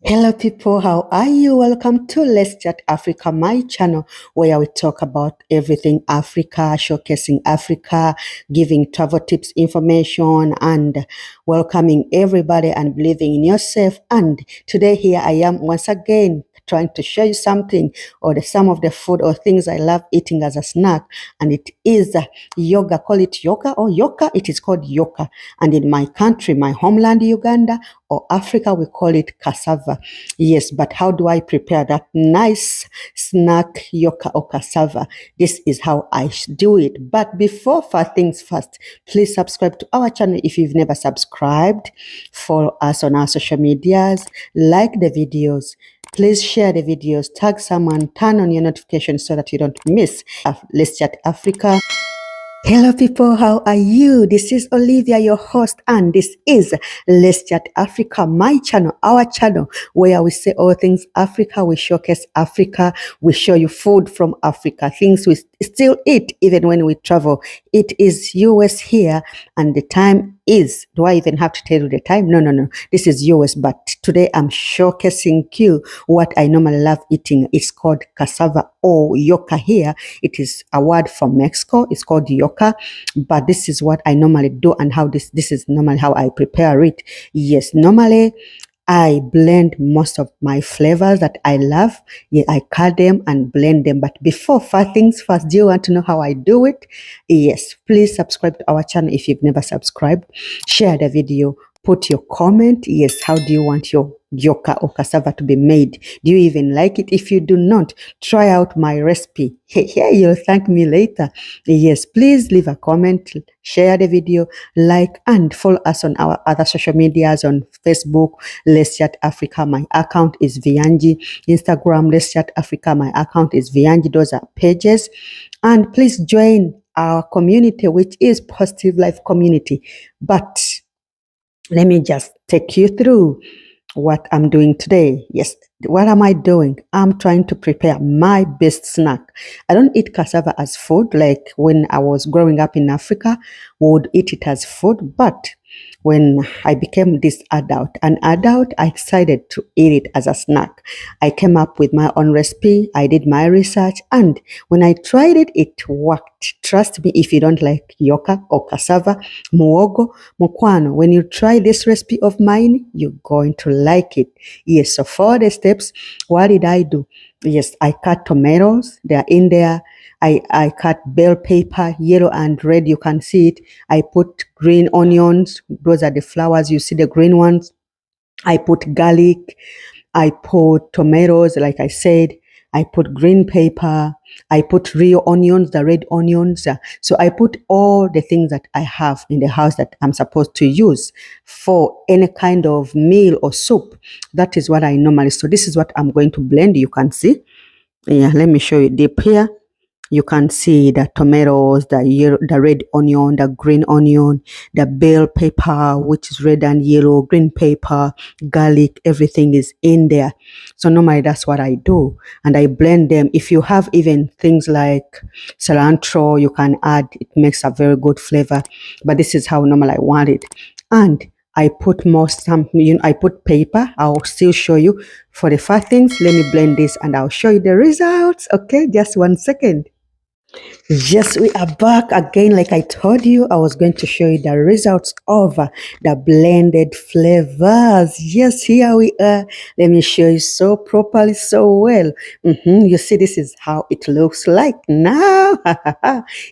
Hello people, how are you? Welcome to Let's Chat Africa, my channel where we talk about everything Africa, showcasing Africa, giving travel tips, information, and welcoming everybody and believing in yourself. And today here I am once again trying to show you something or some of the food or things I love eating as a snack, and it is yoga. Call it yoga or yoka. It is called yoka, and in my country, my homeland Uganda or Africa, we call it cassava. Yes, but how do I prepare that nice snack yoka or cassava? This is how I do it. But before first things first, please subscribe to our channel if you've never subscribed. Follow us on our social medias, like the videos. Please share the videos, tag someone, turn on your notifications so that you don't miss Let's Chat Africa. Hello people, how are you? This is Olivia, your host, and this is Let's Chat Africa, my channel, our channel, where we say all things Africa, we showcase Africa, we show you food from Africa, things we still eat even when we travel. It is US here, and the time is, do I even have to tell you the time? No. This is US, but today I'm showcasing you what I normally love eating. It's called cassava or yuca here. It is a word from Mexico. It's called yuca, but this is what I normally do and how this is normally how I prepare it. Yes, normally I blend most of my flavors that I love. Yeah, I cut them and blend them. But before first things first, do you want to know how I do it? Yes, please subscribe to our channel if you've never subscribed. Share the video. Put your comment. Yes, how do you want your yoka or cassava to be made? Do you even like it? If you do not, try out my recipe. Here, you'll thank me later. Yes, please leave a comment, share the video, like, and follow us on our other social medias on Facebook, Let's Chat Africa. My account is Vianji. Instagram, Let's Chat Africa. My account is Vianji. Those are pages. And please join our community, which is Positive Life Community. But let me just take you through what I'm doing today. Yes, what am I doing? I'm trying to prepare my best snack. I don't eat cassava as food like when I was growing up in Africa. We would eat it as food, but when I became an adult, I decided to eat it as a snack. I came up with my own recipe. I did my research, and when I tried it, it worked. Trust me, if you don't like yoka or cassava, muogo, mukwano, when you try this recipe of mine, you're going to like it. Yes, so for the steps, what did I do? Yes, I cut tomatoes. They are in there. I cut bell pepper, yellow and red. You can see it. I put green onions. Those are the flowers. You see the green ones. I put garlic. I put tomatoes, like I said. I put green pepper. I put real onions, the red onions. So I put all the things that I have in the house that I'm supposed to use for any kind of meal or soup. That is what I normally. So this is what I'm going to blend. You can see. Yeah, let me show you deep here. You can see the tomatoes, the red onion, the green onion, the bell pepper, which is red and yellow, green pepper, garlic, everything is in there. So normally that's what I do. And I blend them. If you have even things like cilantro, you can add. It makes a very good flavor. But this is how normally I want it. And I put I put paper. I'll still show you. For the first things, let me blend this and I'll show you the results. Okay, just 1 second. Yes, we are back again. Like I told you, I was going to show you the results of the blended flavors. Yes, here we are. Let me show you so properly, so well. You see, this is how it looks like now.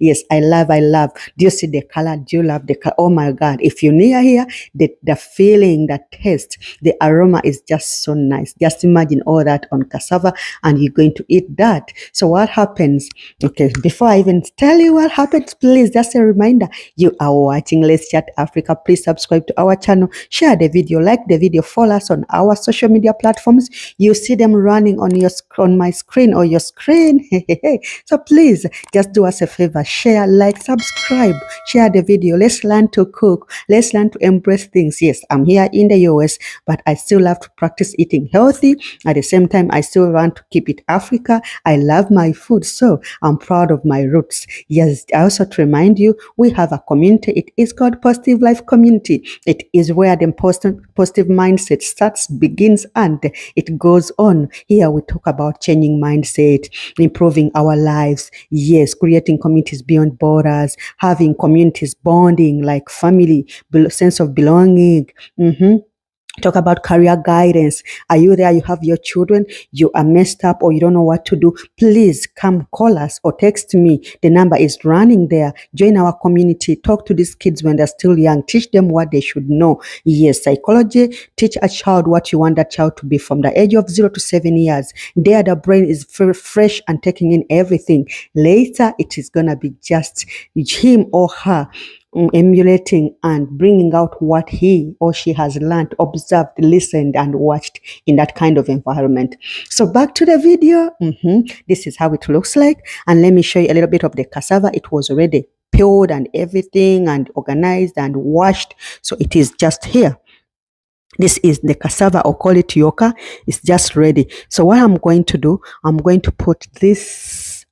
Yes, I love. Do you see the color? Do you love the color? Oh my God. If you're near here, the feeling, the taste, the aroma is just so nice. Just imagine all that on cassava and you're going to eat that. So what happens? Okay, before I even tell you what happens, please, just a reminder, you are watching Let's Chat Africa. Please subscribe to our channel, share the video, like the video, follow us on our social media platforms. You see them running on your screen. on my screen or your screen. So please just do us a favor, share, like, subscribe, share the video. Let's learn to cook. Let's learn to embrace things. Yes, I'm here in the US, but I still love to practice eating healthy. At the same time, I still want to keep it Africa. I love my food, so I'm proud of my roots. Yes, I also to remind you, we have a community. It is called Positive Life Community. It is where the positive mindset starts, begins, and it goes on. Here we talk about changing mindset, improving our lives. Yes, creating communities beyond borders, having communities bonding like family, sense of belonging. Talk about career guidance. Are you there? You have your children, you are messed up or you don't know what to do. Please come call us or text me. The number is running there. Join our community. Talk to these kids when they're still young. Teach them what they should know. Yes, psychology. Teach a child what you want that child to be from the age of 0 to 7 years. There, the brain is very fresh and taking in everything. Later, it is going to be just him or her emulating and bringing out what he or she has learned, observed, listened, and watched in that kind of environment. So back to the video. This is how it looks like. And let me show you a little bit of the cassava. It was already peeled and everything and organized and washed. So it is just here. This is the cassava, or call it yuca. It's just ready. So what I'm going to do, I'm going to put this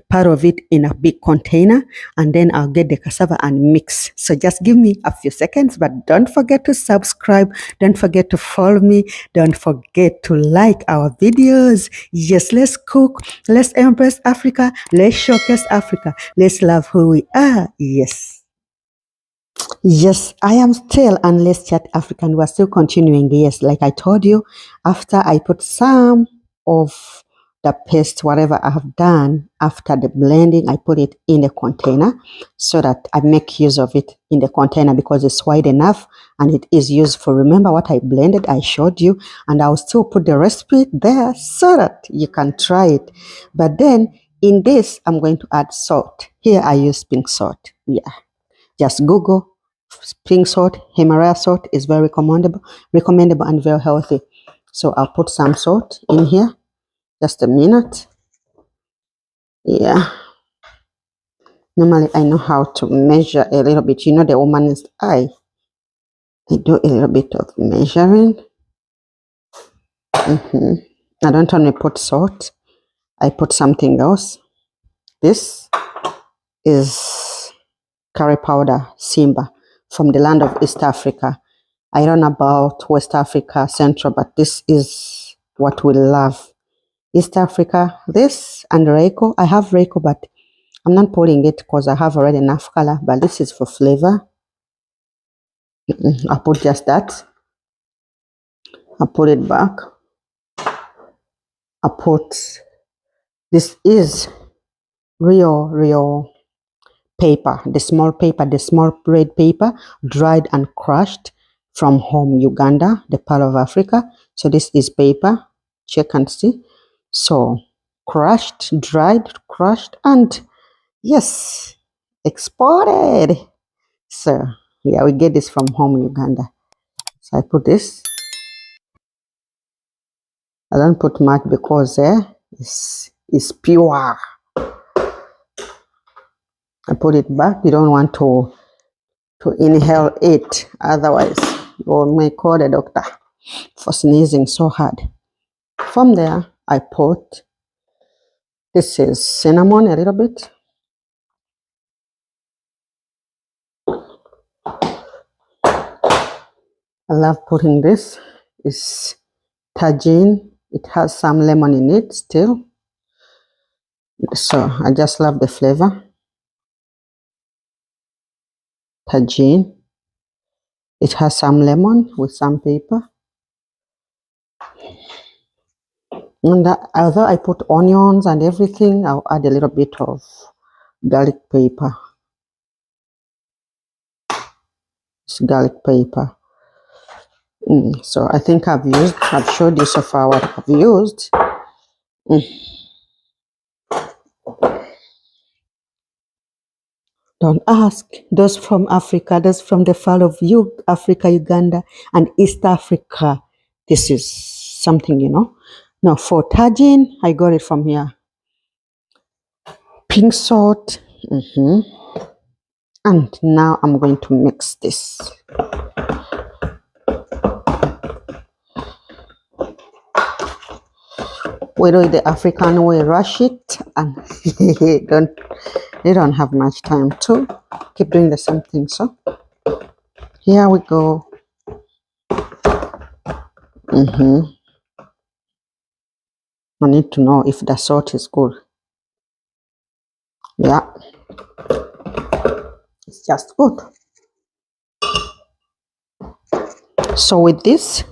part of it in a big container, and then I'll get the cassava and mix. So just give me a few seconds, but don't forget to subscribe. Don't forget to follow me. Don't forget to like our videos. Yes, let's cook. Let's embrace Africa. Let's showcase Africa. Let's love who we are. Yes. Yes, I am still on Let's Chat African. We're still continuing. Yes, like I told you, after I put some of the paste, whatever I have done after the blending, I put it in a container so that I make use of it in the container because it's wide enough and it is useful. Remember what I blended, I showed you, and I'll still put the recipe there so that you can try it. But then in this, I'm going to add salt. Here I use pink salt. Yeah. Just Google pink salt. Himalaya salt is very recommendable and very healthy. So I'll put some salt in here. Just a minute. Yeah. Normally I know how to measure a little bit. You know, the woman's eye. I do a little bit of measuring. I don't only put salt. I put something else. This is curry powder, Simba, from the land of East Africa. I don't know about West Africa, Central, but this is what we love. East Africa, this and Reiko. I have Reiko, but I'm not putting it because I have already enough color, but this is for flavor. I put just that. I put it back. I put, this is real paper, the small red paper, dried and crushed from home, Uganda, the part of Africa. So this is paper, check and see. So crushed, dried, crushed, and yes, exported. So yeah, we get this from home, Uganda. So I put this. I don't put much because it's pure. I put it back. You don't want to inhale it, otherwise you may call the doctor for sneezing so hard. From there, I put, this is cinnamon a little bit. I love putting this. It's tagine. It has some lemon in it still. So I just love the flavor. Tagine. It has some lemon with some pepper. And although I put onions and everything, I'll add a little bit of garlic paper. It's garlic paper. So I think I've showed you so far what I've used. Don't ask. Those from Africa, those from the fall of Africa, Uganda, and East Africa. This is something, you know. Now for tagine, I got it from here. Pink salt. And now I'm going to mix this. We do it the African way, rush it, and they don't have much time to keep doing the same thing. So here we go. I need to know if the salt is good. Yeah, it's just good. So with this,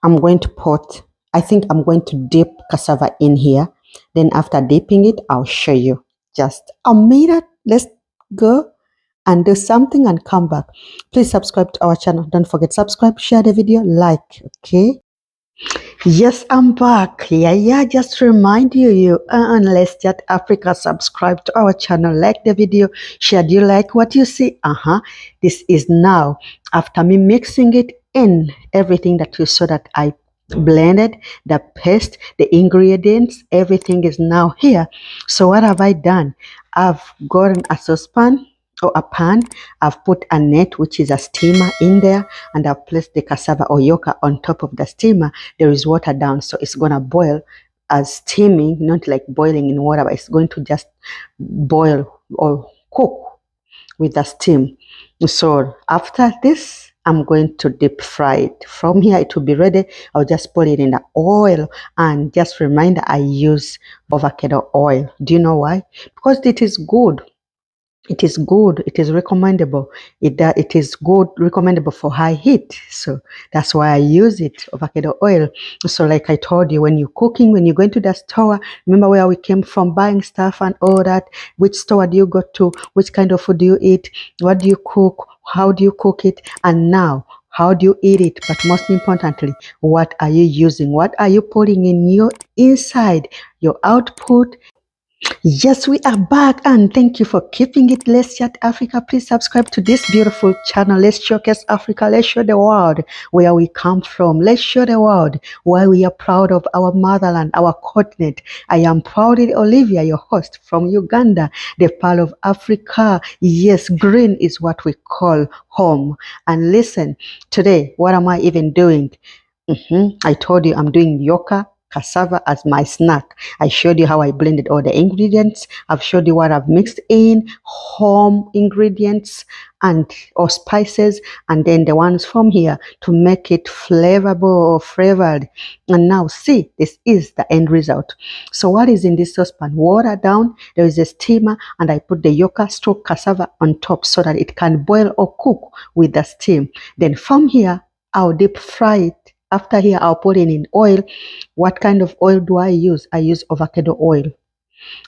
I'm going to put, I think I'm going to dip cassava in here. Then after dipping it, I'll show you. Just a minute. Let's go and do something and come back. Please subscribe to our channel. Don't forget, subscribe, share the video, like, okay? Yes, I'm back. Yeah, just remind you and Let's Chat Africa, subscribe to our channel, like the video, share. Do you like what you see? This is now after me mixing it in everything that you saw that I blended, the paste, the ingredients, everything is now here. So what have I done? I've gotten a saucepan or a pan. I've put a net, which is a steamer, in there, and I've placed the cassava or yuca on top of the steamer. There is water down, so it's gonna boil as steaming, not like boiling in water, but it's going to just boil or cook with the steam. So after this, I'm going to deep fry it. From here, it will be ready. I'll just put it in the oil, and just reminder, I use avocado oil. Do you know why? Because it is good. It is good. It is recommendable. It is good, recommendable for high heat. So that's why I use it, avocado oil. So like I told you, when you're cooking, when you go into the store, remember where we came from buying stuff and all that. Which store do you go to? Which kind of food do you eat? What do you cook? How do you cook it? And now, how do you eat it? But most importantly, what are you using? What are you putting in your inside, your output? Yes, we are back, and thank you for keeping it. Let's Chat Africa. Please subscribe to this beautiful channel. Let's showcase Africa. Let's show the world where we come from. Let's show the world why we are proud of our motherland, our continent. I am proud of Olivia, your host from Uganda, the pearl of Africa. Yes, green is what we call home. And listen, today, what am I even doing? I told you I'm doing yuca cassava as my snack. I showed you how I blended all the ingredients. I've showed you what I've mixed in, home ingredients and or spices, and then the ones from here to make it flavorable or flavored. And now see, this is the end result. So what is in this saucepan? Water down, there is a steamer, and I put the yuca stroke cassava on top so that it can boil or cook with the steam. Then from here, I'll deep fry it. After here, I'll put it in oil. What kind of oil do I use? I use avocado oil.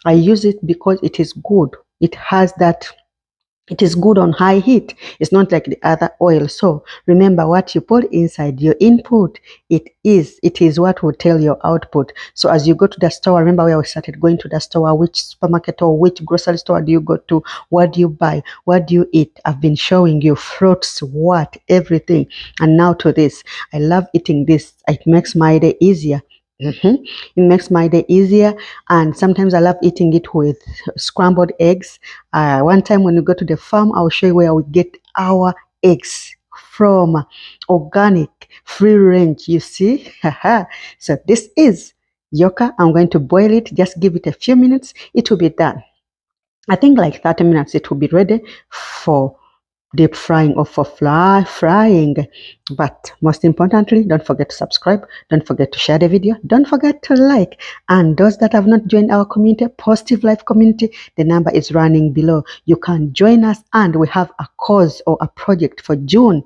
I use it because it is good. It has that, it is good on high heat. It's not like the other oil. So remember, what you put inside your input, it is what will tell your output. So as you go to the store, remember where we started going to the store, which supermarket or which grocery store do you go to? What do you buy? What do you eat? I've been showing you fruits, what, everything. And now to this. I love eating this. It makes my day easier. It makes my day easier, and sometimes I love eating it with scrambled eggs. One time when we go to the farm, I'll show you where we get our eggs from. Organic, free range, you see. So this is yuca. I'm going to boil it. Just give it a few minutes. It will be done. I think like 30 minutes it will be ready for deep frying or for frying. But most importantly, don't forget to subscribe, don't forget to share the video, don't forget to like. And those that have not joined our community, Positive Life community, the number is running below. You can join us, and we have a cause or a project for June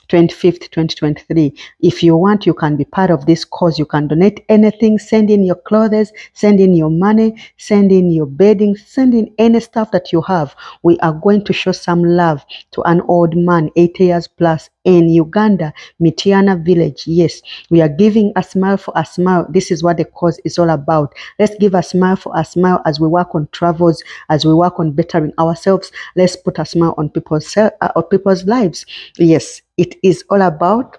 25th 2023. If you want, you can be part of this cause. You can donate anything, send in your clothes, send in your money, send in your bedding, send in any stuff that you have. We are going to show some love to an old man, 80 years plus, in Uganda, Mitiana village. Yes, we are giving a smile for a smile. This is what the cause is all about. Let's give a smile for a smile as we work on travels, as we work on bettering ourselves. Let's put a smile on people's lives. Yes, it is all about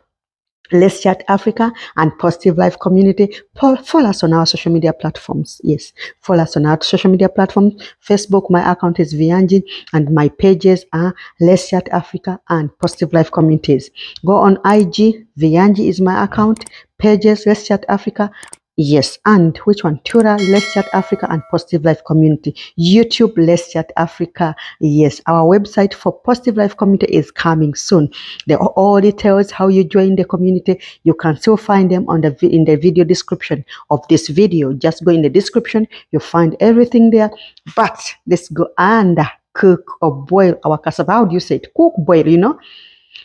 Let's Chat Africa and Positive Life Community. Follow us on our social media platforms. Yes, follow us on our social media platforms. Facebook, my account is Vianji, and my pages are Let's Chat Africa and Positive Life Communities. Go on IG, Vianji is my account. Pages, Let's Chat Africa. Yes, and which one? Twitter, Let's Chat Africa and Positive Life Community. YouTube, Let's Chat Africa. Yes, our website for Positive Life Community is coming soon. The all details how you join the community, you can still find them on in the video description of this video. Just go in the description, you find everything there. But let's go and cook or boil our cassava. How do you say it? Cook, boil,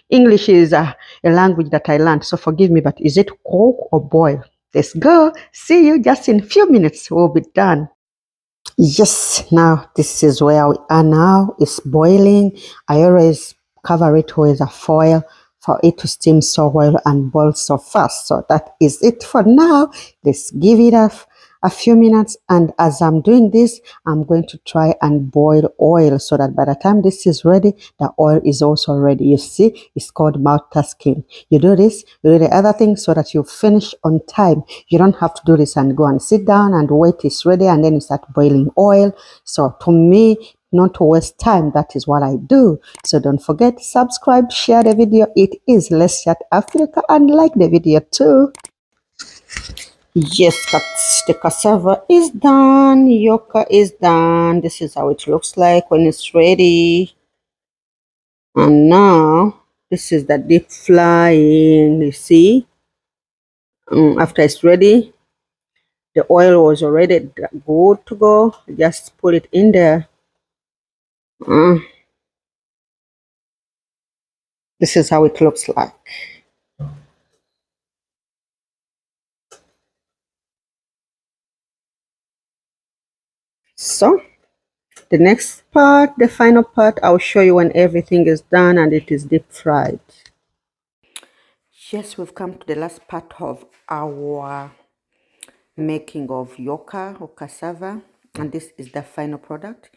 English is a language that I learned, so forgive me, but is it cook or boil? Let's go. See you just in a few minutes. We'll be done. Yes, now this is where we are now. It's boiling. I always cover it with a foil for it to steam so well and boil so fast. So that is it for now. Let's give it a few minutes, and as I'm doing this, I'm going to try and boil oil so that by the time this is ready, the oil is also ready. You see, it's called multitasking. You do this, you do the other thing so that you finish on time. You don't have to do this and go and sit down and wait it's ready and then you start boiling oil. So to me, not to waste time, that is what I do. So don't forget, subscribe, share the video. It is Let's Chat Africa, and like the video too. Yes, the cassava is done. Yuca is done. This is how it looks like when it's ready. And now, this is the deep frying, you see. After it's ready, the oil was already good to go. Just put it in there. This is how it looks like. So, the next part, the final part, I'll show you when everything is done and it is deep fried. Yes, we've come to the last part of our making of yuca or cassava, and this is the final product.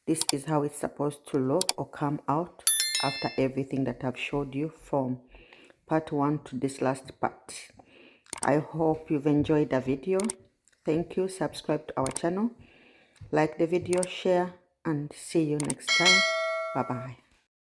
This is how it's supposed to look or come out after everything that I've showed you from part 1 to this last part. I hope you've enjoyed the video. Thank you. Subscribe to our channel, like the video, share, and see you next time. Bye bye.